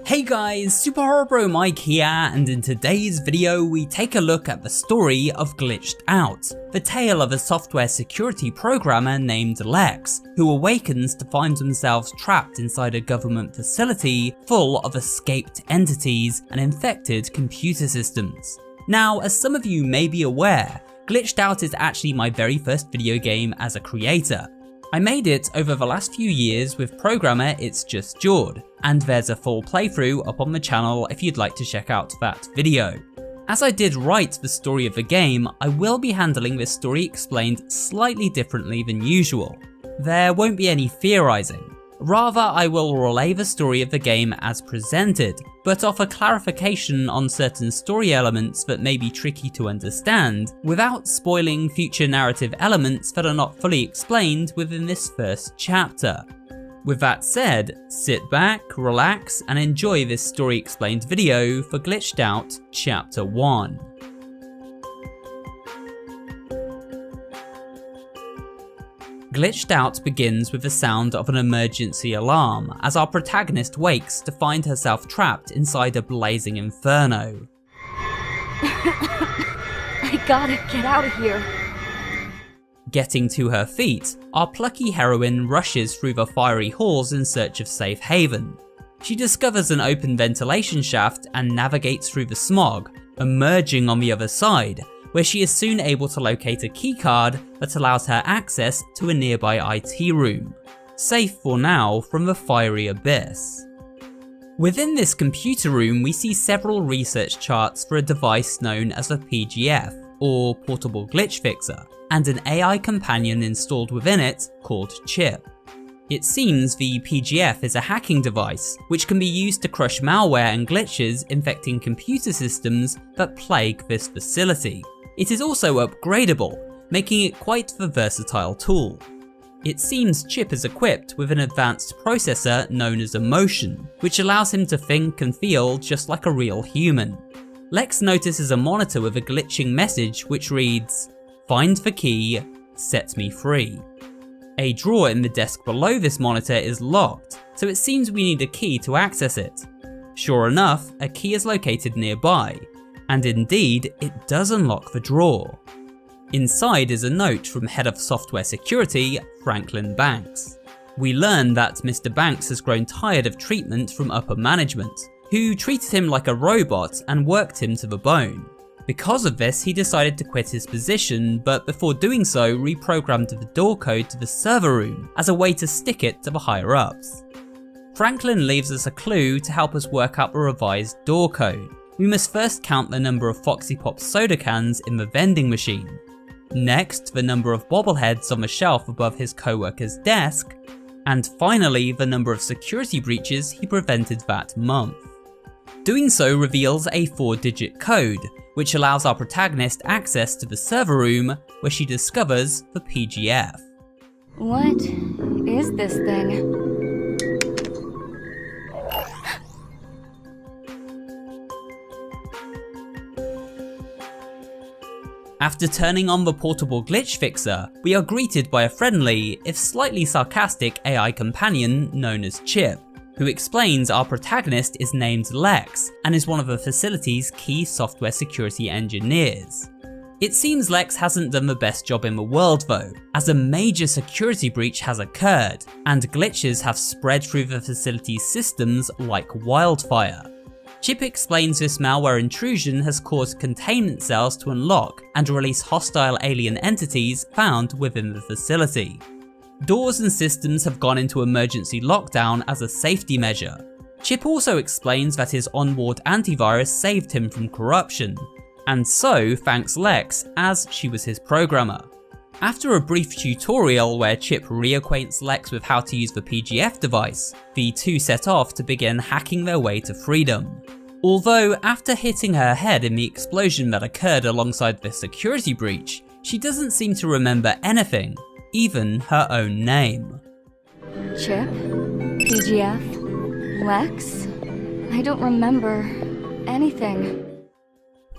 Hey guys, Superhorrorbro Mike here, and in today's video we take a look at the story of Glitched Out, the tale of a software security programmer named Lex, who awakens to find themselves trapped inside a government facility full of escaped entities and infected computer systems. Now, as some of you may be aware, Glitched Out is actually my very first video game as a creator. I made it over the last few years with programmer It's Just Jord, and there's a full playthrough up on the channel if you'd like to check out that video. As I did write the story of the game, I will be handling this story explained slightly differently than usual. There won't be any theorizing. Rather, I will relay the story of the game as presented, but offer clarification on certain story elements that may be tricky to understand, without spoiling future narrative elements that are not fully explained within this first chapter. With that said, sit back, relax, and enjoy this story explained video for Glitched Out Chapter 1. Glitched Out begins with the sound of an emergency alarm as our protagonist wakes to find herself trapped inside a blazing inferno. I gotta get out of here. Getting to her feet, our plucky heroine rushes through the fiery halls in search of safe haven. She discovers an open ventilation shaft and navigates through the smog, emerging on the other side, where she is soon able to locate a keycard that allows her access to a nearby IT room, safe for now from the fiery abyss. Within this computer room we see several research charts for a device known as a PGF, or Portable Glitch Fixer, and an AI companion installed within it called Chip. It seems the PGF is a hacking device, which can be used to crush malware and glitches infecting computer systems that plague this facility. It is also upgradable, making it quite the versatile tool. It seems Chip is equipped with an advanced processor known as Emotion, which allows him to think and feel just like a real human. Lex notices a monitor with a glitching message which reads, "Find the key, set me free." A drawer in the desk below this monitor is locked, so it seems we need a key to access it. Sure enough, a key is located nearby, and indeed, it does unlock the drawer. Inside is a note from Head of Software Security, Franklin Banks. We learn that Mr. Banks has grown tired of treatment from upper management, who treated him like a robot and worked him to the bone. Because of this, he decided to quit his position, but before doing so, reprogrammed the door code to the server room as a way to stick it to the higher ups. Franklin leaves us a clue to help us work out the revised door code. We must first count the number of Foxy Pop soda cans in the vending machine. Next, the number of bobbleheads on the shelf above his co-worker's desk. And finally, the number of security breaches he prevented that month. Doing so reveals a 4-digit code, which allows our protagonist access to the server room where she discovers the PGF. What is this thing? After turning on the Portable Glitch Fixer, we are greeted by a friendly, if slightly sarcastic AI companion known as Chip, who explains our protagonist is named Lex and is one of the facility's key software security engineers. It seems Lex hasn't done the best job in the world though, as a major security breach has occurred, and glitches have spread through the facility's systems like wildfire. Chip explains this malware intrusion has caused containment cells to unlock and release hostile alien entities found within the facility. Doors and systems have gone into emergency lockdown as a safety measure. Chip also explains that his onboard antivirus saved him from corruption, and so thanks Lex as she was his programmer. After a brief tutorial where Chip reacquaints Lex with how to use the PGF device, the two set off to begin hacking their way to freedom. Although after hitting her head in the explosion that occurred alongside the security breach, she doesn't seem to remember anything, even her own name. Chip? PGF? Lex? I don't remember anything.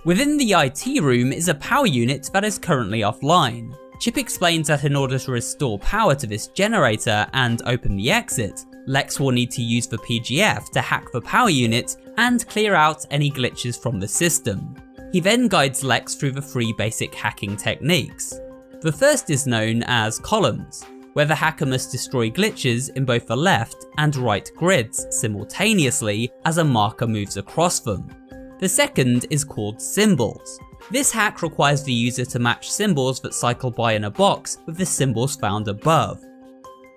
Within the IT room is a power unit that is currently offline. Chip explains that in order to restore power to this generator and open the exit, Lex will need to use the PGF to hack the power unit and clear out any glitches from the system. He then guides Lex through the 3 basic hacking techniques. The first is known as columns, where the hacker must destroy glitches in both the left and right grids simultaneously as a marker moves across them. The second is called symbols. This hack requires the user to match symbols that cycle by in a box with the symbols found above.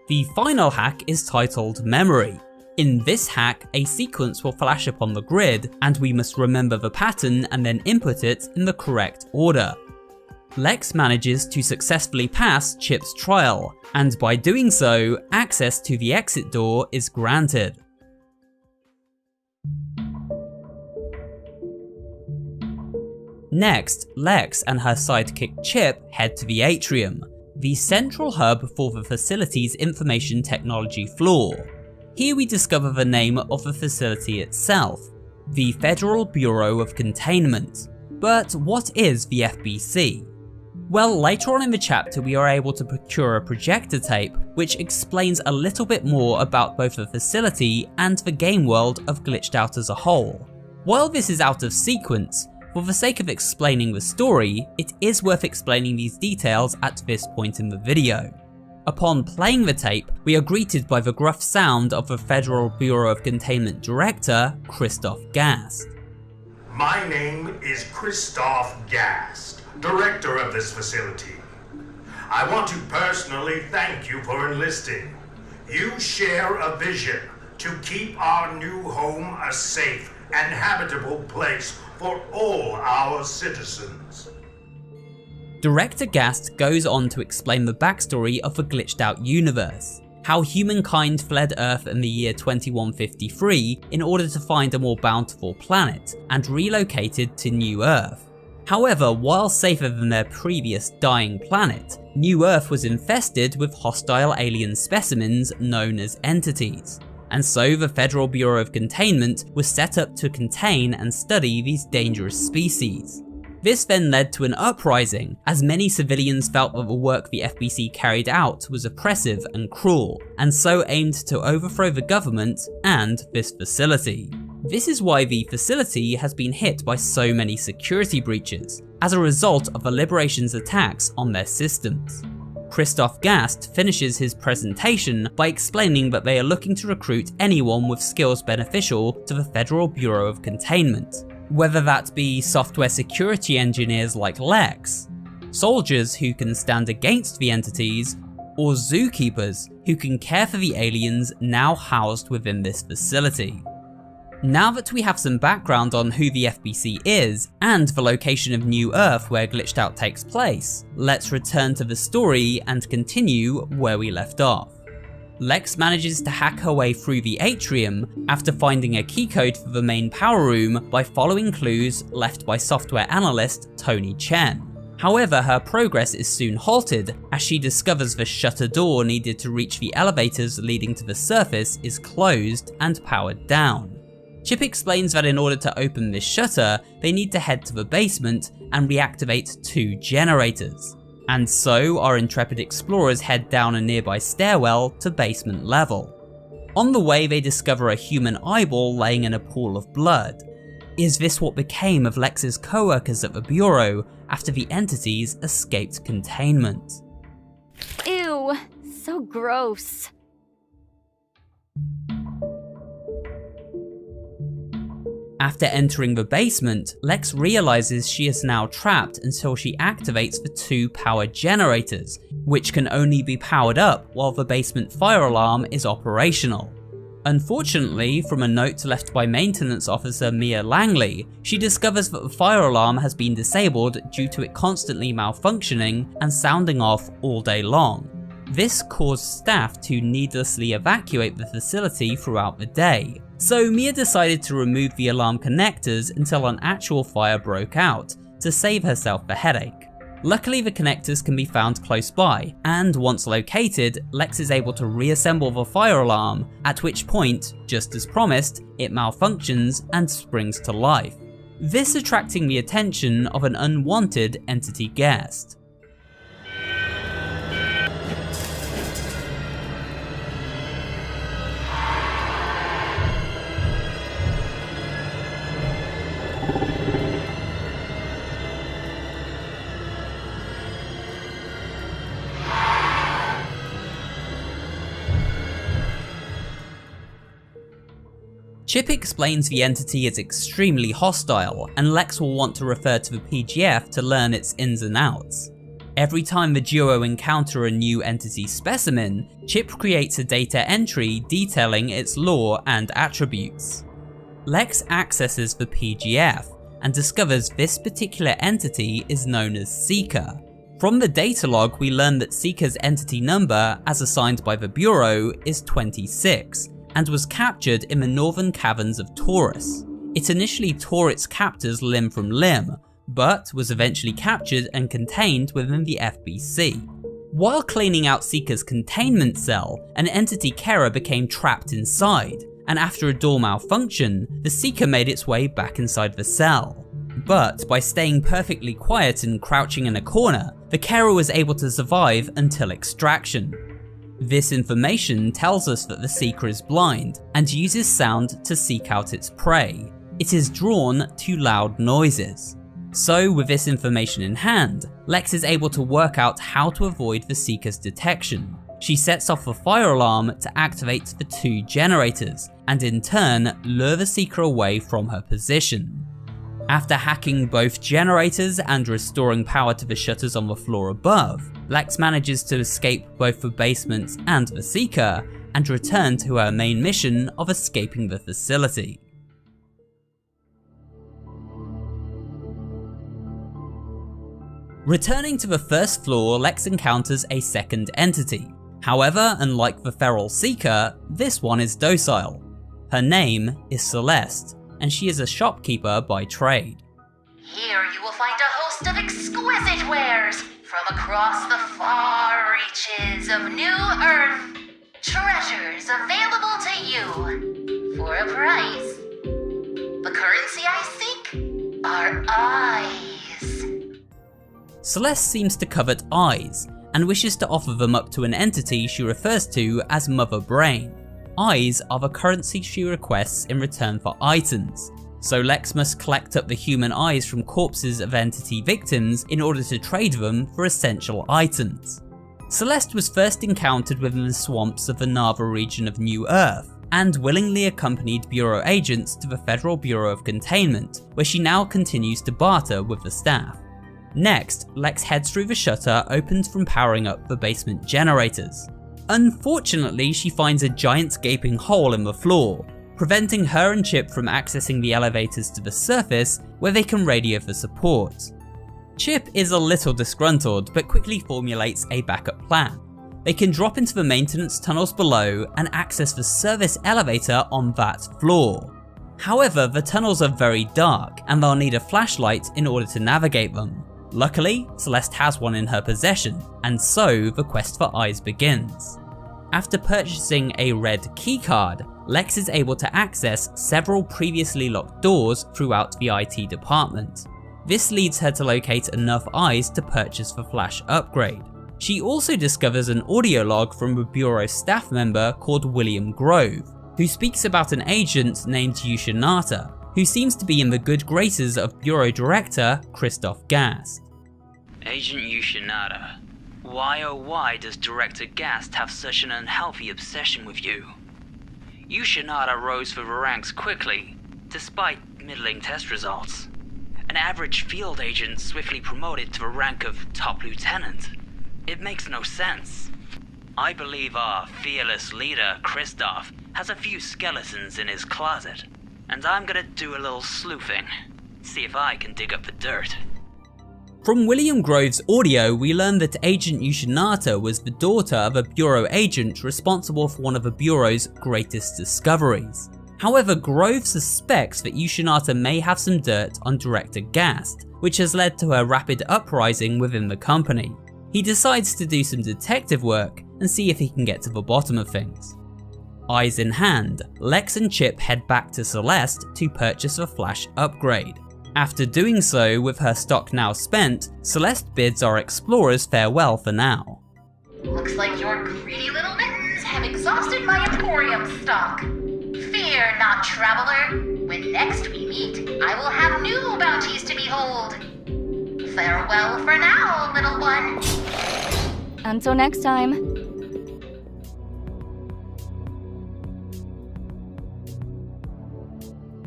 The final hack is titled memory. In this hack, a sequence will flash up on the grid, and we must remember the pattern and then input it in the correct order. Lex manages to successfully pass Chip's trial, and by doing so, access to the exit door is granted. Next, Lex and her sidekick Chip head to the atrium, the central hub for the facility's information technology floor. Here we discover the name of the facility itself, the Federal Bureau of Containment. But what is the FBC? Well, later on in the chapter we are able to procure a projector tape which explains a little bit more about both the facility and the game world of Glitched Out as a whole. While this is out of sequence, for the sake of explaining the story, it is worth explaining these details at this point in the video. Upon playing the tape, we are greeted by the gruff sound of the Federal Bureau of Containment Director, Christoph Gast. My name is Christoph Gast, Director of this facility. I want to personally thank you for enlisting. You share a vision to keep our new home a safe and habitable place for all our citizens. Director Gast goes on to explain the backstory of the Glitched Out universe, how humankind fled Earth in the year 2153 in order to find a more bountiful planet, and relocated to New Earth. However, while safer than their previous dying planet, New Earth was infested with hostile alien specimens known as entities. And so the Federal Bureau of Containment was set up to contain and study these dangerous species. This then led to an uprising, as many civilians felt that the work the FBC carried out was oppressive and cruel, and so aimed to overthrow the government and this facility. This is why the facility has been hit by so many security breaches, as a result of the Liberation's attacks on their systems. Christoph Gast finishes his presentation by explaining that they are looking to recruit anyone with skills beneficial to the Federal Bureau of Containment. Whether that be software security engineers like Lex, soldiers who can stand against the entities, or zookeepers who can care for the aliens now housed within this facility. Now that we have some background on who the FBC is, and the location of New Earth where Glitched Out takes place, let's return to the story and continue where we left off. Lex manages to hack her way through the atrium after finding a keycode for the main power room by following clues left by software analyst Tony Chen. However, her progress is soon halted as she discovers the shutter door needed to reach the elevators leading to the surface is closed and powered down. Chip explains that in order to open this shutter, they need to head to the basement and reactivate 2 generators. And so our intrepid explorers head down a nearby stairwell to basement level. On the way they discover a human eyeball laying in a pool of blood. Is this what became of Lex's co-workers at the Bureau after the entities escaped containment? Ew, so gross. After entering the basement, Lex realizes she is now trapped until she activates the 2 power generators, which can only be powered up while the basement fire alarm is operational. Unfortunately, from a note left by maintenance officer Mia Langley, she discovers that the fire alarm has been disabled due to it constantly malfunctioning and sounding off all day long. This caused staff to needlessly evacuate the facility throughout the day. So Mia decided to remove the alarm connectors until an actual fire broke out, to save herself the headache. Luckily the connectors can be found close by, and once located, Lex is able to reassemble the fire alarm, at which point, just as promised, it malfunctions and springs to life. This attracting the attention of an unwanted entity guest. Chip explains the entity is extremely hostile, and Lex will want to refer to the PGF to learn its ins and outs. Every time the duo encounter a new entity specimen, Chip creates a data entry detailing its lore and attributes. Lex accesses the PGF and discovers this particular entity is known as Seeker. From the data log, we learn that Seeker's entity number, as assigned by the Bureau, is 26, and was captured in the northern caverns of Taurus. It initially tore its captors limb from limb, but was eventually captured and contained within the FBC. While cleaning out Seeker's containment cell, an entity Kara became trapped inside, and after a door malfunction, the Seeker made its way back inside the cell. But by staying perfectly quiet and crouching in a corner, the Kara was able to survive until extraction. This information tells us that the Seeker is blind and uses sound to seek out its prey. It is drawn to loud noises. So with this information in hand, Lex is able to work out how to avoid the Seeker's detection. She sets off a fire alarm to activate the 2 generators, and in turn lure the Seeker away from her position. After hacking both generators and restoring power to the shutters on the floor above, Lex manages to escape both the basement and the Seeker, and return to her main mission of escaping the facility. Returning to the first floor, Lex encounters a second entity. However, unlike the feral Seeker, this one is docile. Her name is Celeste, and she is a shopkeeper by trade. Here you will find a host of exquisite wares from across the far reaches of New Earth. Treasures available to you for a price. The currency I seek are eyes. Celeste seems to covet eyes, and wishes to offer them up to an entity she refers to as Mother Brain. Eyes are the currency she requests in return for items, so Lex must collect up the human eyes from corpses of entity victims in order to trade them for essential items. Celeste was first encountered within the swamps of the Nava region of New Earth, and willingly accompanied Bureau agents to the Federal Bureau of Containment, where she now continues to barter with the staff. Next, Lex heads through the shutter opened from powering up the basement generators. Unfortunately, she finds a giant gaping hole in the floor, preventing her and Chip from accessing the elevators to the surface where they can radio for support. Chip is a little disgruntled, but quickly formulates a backup plan. They can drop into the maintenance tunnels below and access the service elevator on that floor. However, the tunnels are very dark and they'll need a flashlight in order to navigate them. Luckily, Celeste has one in her possession, and so the quest for eyes begins. After purchasing a red keycard, Lex is able to access several previously locked doors throughout the IT department. This leads her to locate enough eyes to purchase the flash upgrade. She also discovers an audio log from a Bureau staff member called William Grove, who speaks about an agent named Yushinata, who seems to be in the good graces of Bureau Director Christoph Gast. Agent Yushinata, why oh why does Director Gast have such an unhealthy obsession with you? Yushinata rose through the ranks quickly, despite middling test results. An average field agent swiftly promoted to the rank of top lieutenant. It makes no sense. I believe our fearless leader, Christoph, has a few skeletons in his closet, and I'm gonna do a little sleuthing, see if I can dig up the dirt. From William Grove's audio, we learn that Agent Yushinata was the daughter of a Bureau agent responsible for one of the Bureau's greatest discoveries. However, Grove suspects that Yushinata may have some dirt on Director Gast, which has led to a rapid uprising within the company. He decides to do some detective work and see if he can get to the bottom of things. Eyes in hand, Lex and Chip head back to Celeste to purchase a flash upgrade. After doing so, with her stock now spent, Celeste bids our explorers farewell for now. Looks like your greedy little mittens have exhausted my Emporium stock. Fear not, traveler. When next we meet, I will have new bounties to behold. Farewell for now, little one. Until next time.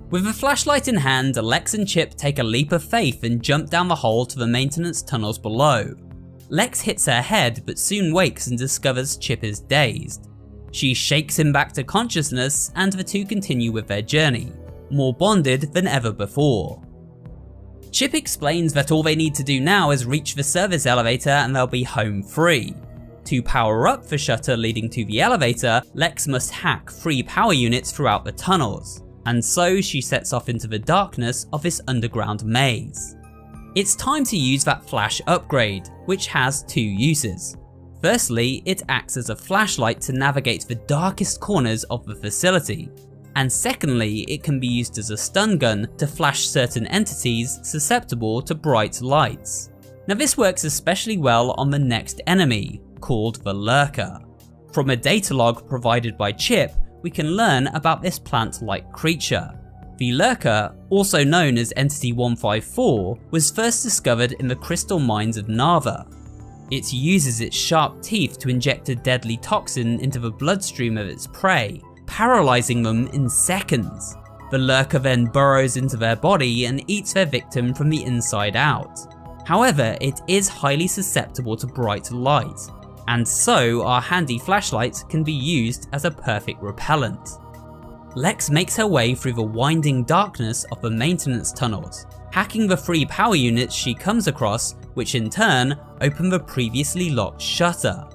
With a flashlight in hand, Lex and Chip take a leap of faith and jump down the hole to the maintenance tunnels below. Lex hits her head but soon wakes and discovers Chip is dazed. She shakes him back to consciousness and the two continue with their journey, more bonded than ever before. Chip explains that all they need to do now is reach the service elevator and they'll be home free. To power up the shutter leading to the elevator, Lex must hack 3 power units throughout the tunnels, and so she sets off into the darkness of this underground maze. It's time to use that flash upgrade, which has 2 uses. Firstly, it acts as a flashlight to navigate the darkest corners of the facility, and secondly, it can be used as a stun gun to flash certain entities susceptible to bright lights. Now this works especially well on the next enemy, called the Lurker. From a data log provided by Chip, we can learn about this plant-like creature. The Lurker, also known as Entity 154, was first discovered in the crystal mines of Nava. It uses its sharp teeth to inject a deadly toxin into the bloodstream of its prey, paralyzing them in seconds. The Lurker then burrows into their body and eats their victim from the inside out. However, it is highly susceptible to bright light, and so our handy flashlights can be used as a perfect repellent. Lex makes her way through the winding darkness of the maintenance tunnels, hacking the 3 power units she comes across, which in turn open the previously locked shutter.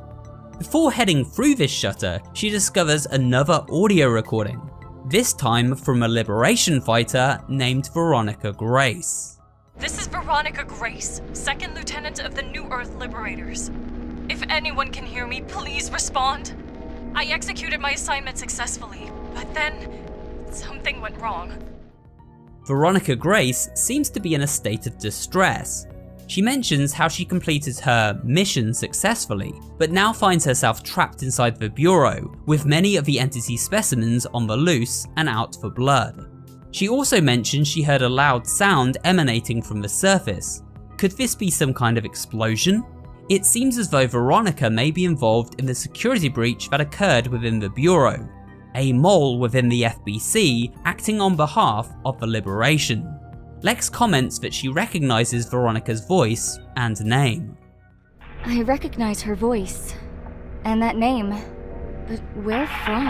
Before heading through this shutter, she discovers another audio recording, this time from a liberation fighter named Veronica Grace. This is Veronica Grace, 2nd Lieutenant of the New Earth Liberators. If anyone can hear me, please respond. I executed my assignment successfully, but then something went wrong. Veronica Grace seems to be in a state of distress. She mentions how she completed her mission successfully, but now finds herself trapped inside the Bureau, with many of the entity specimens on the loose and out for blood. She also mentions she heard a loud sound emanating from the surface. Could this be some kind of explosion? It seems as though Veronica may be involved in the security breach that occurred within the Bureau, a mole within the FBC acting on behalf of the Liberation. Lex comments that she recognizes Veronica's voice and name. I recognize her voice. And that name. But where from?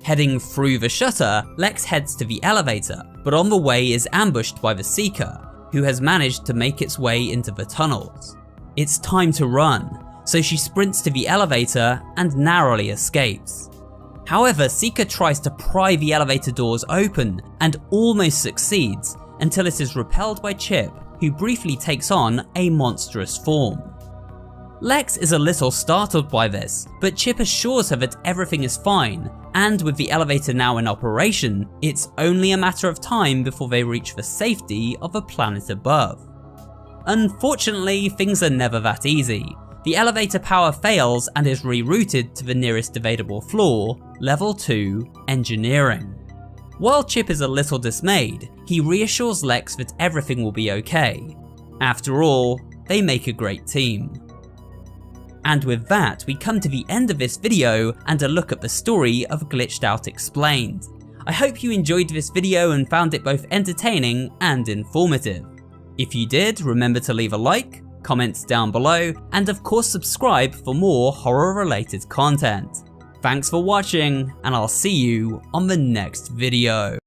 Heading through the shutter, Lex heads to the elevator, but on the way is ambushed by the Seeker, who has managed to make its way into the tunnels. It's time to run, so she sprints to the elevator and narrowly escapes. However, Seeker tries to pry the elevator doors open and almost succeeds until it is repelled by Chip, who briefly takes on a monstrous form. Lex is a little startled by this, but Chip assures her that everything is fine, and with the elevator now in operation, it's only a matter of time before they reach the safety of a planet above. Unfortunately, things are never that easy. The elevator power fails and is rerouted to the nearest available floor, Level 2, Engineering. While Chip is a little dismayed, he reassures Lex that everything will be okay. After all, they make a great team. And with that, we come to the end of this video and a look at the story of Glitched Out Explained. I hope you enjoyed this video and found it both entertaining and informative. If you did, remember to leave a like, comment down below, and of course subscribe for more horror related content. Thanks for watching, and I'll see you on the next video.